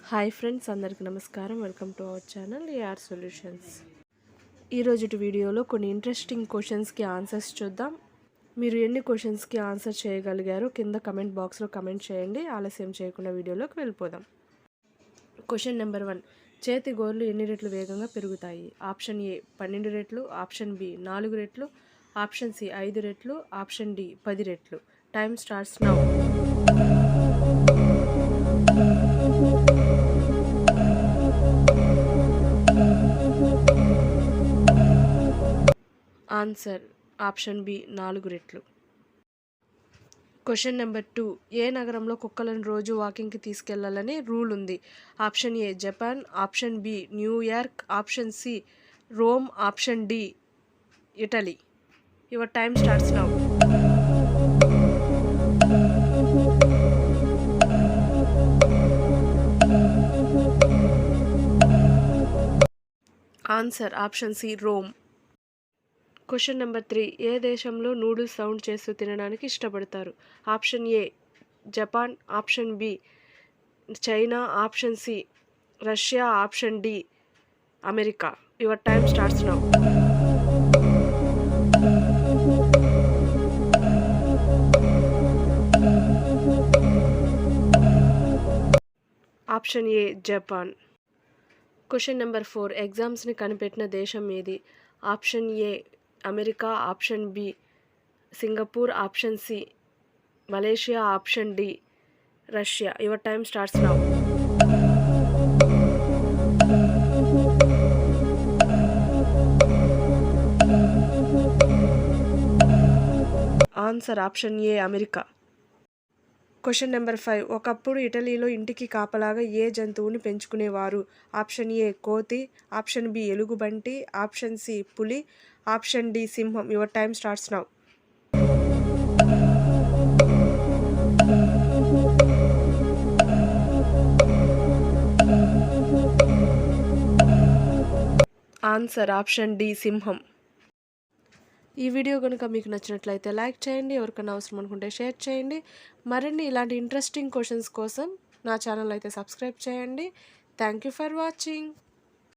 Hi friends, అందరికీ నమస్కారం. Welcome to our channel AR Solutions. ఈరోజు వీడియోలో కొన్ని ఇంట్రెస్టింగ్ క్వశ్చన్స్కి ఆన్సర్స్ చూద్దాం. మీరు ఎన్ని క్వశ్చన్స్కి ఆన్సర్ చేయగలిగారో కింద కమెంట్ బాక్స్లో కమెంట్ చేయండి. ఆలస్యం చేయకుండా వీడియోలోకి వెళ్ళిపోదాం. Question number 1. చేతి గోర్లు ఎన్ని రెట్లు వేగంగా పెరుగుతాయి? ఆప్షన్ ఏ 12 రెట్లు, ఆప్షన్ బి 4 రెట్లు, ఆప్షన్ సి 5 రెట్లు, ఆప్షన్ డి 10 రెట్లు. Time starts now. Answer option B 4 రెట్లు. Question number 2. ఏ నగరంలో కుక్కలను రోజు వాకింగ్కి తీసుకెళ్లాలని రూల్ ఉంది? Option A Japan, option B New York, option C Rome, option D Italy. Your time starts now. Answer option C Rome. Question number 3. ఏ దేశంలో noodles sound చేస్తూ తినడానికి ఇష్టపడతారు? Option A Japan, option B China, option C Russia, option D America. Your time starts now. Option A Japan. Question number 4. ఎగ్జామ్స్ని కనిపెట్టిన దేశం ఏది? Option A America, option B Singapore, option C Malaysia, option D Russia. Your time starts now. Answer option A America. Question number 5. ఒకప్పుడు ఇటలీలో ఇంటికి కాపలాగా ఏ జంతువుని పెంచుకునేవారు? Option A కోతి, ఆప్షన్ బి ఎలుగుబంటి, ఆప్షన్ సి పులి, ఆప్షన్ డి సింహం. Your time starts now. Answer option D సింహం. ఈ వీడియో కనుక మీకు నచ్చినట్లయితే లైక్ చేయండి. ఎవరికైనా అవసరం అనుకుంటే షేర్ చేయండి. మరిన్ని ఇలాంటి ఇంట్రెస్టింగ్ క్వశ్చన్స్ కోసం నా ఛానల్ అయితే సబ్స్క్రైబ్ చేయండి. Thank you for watching.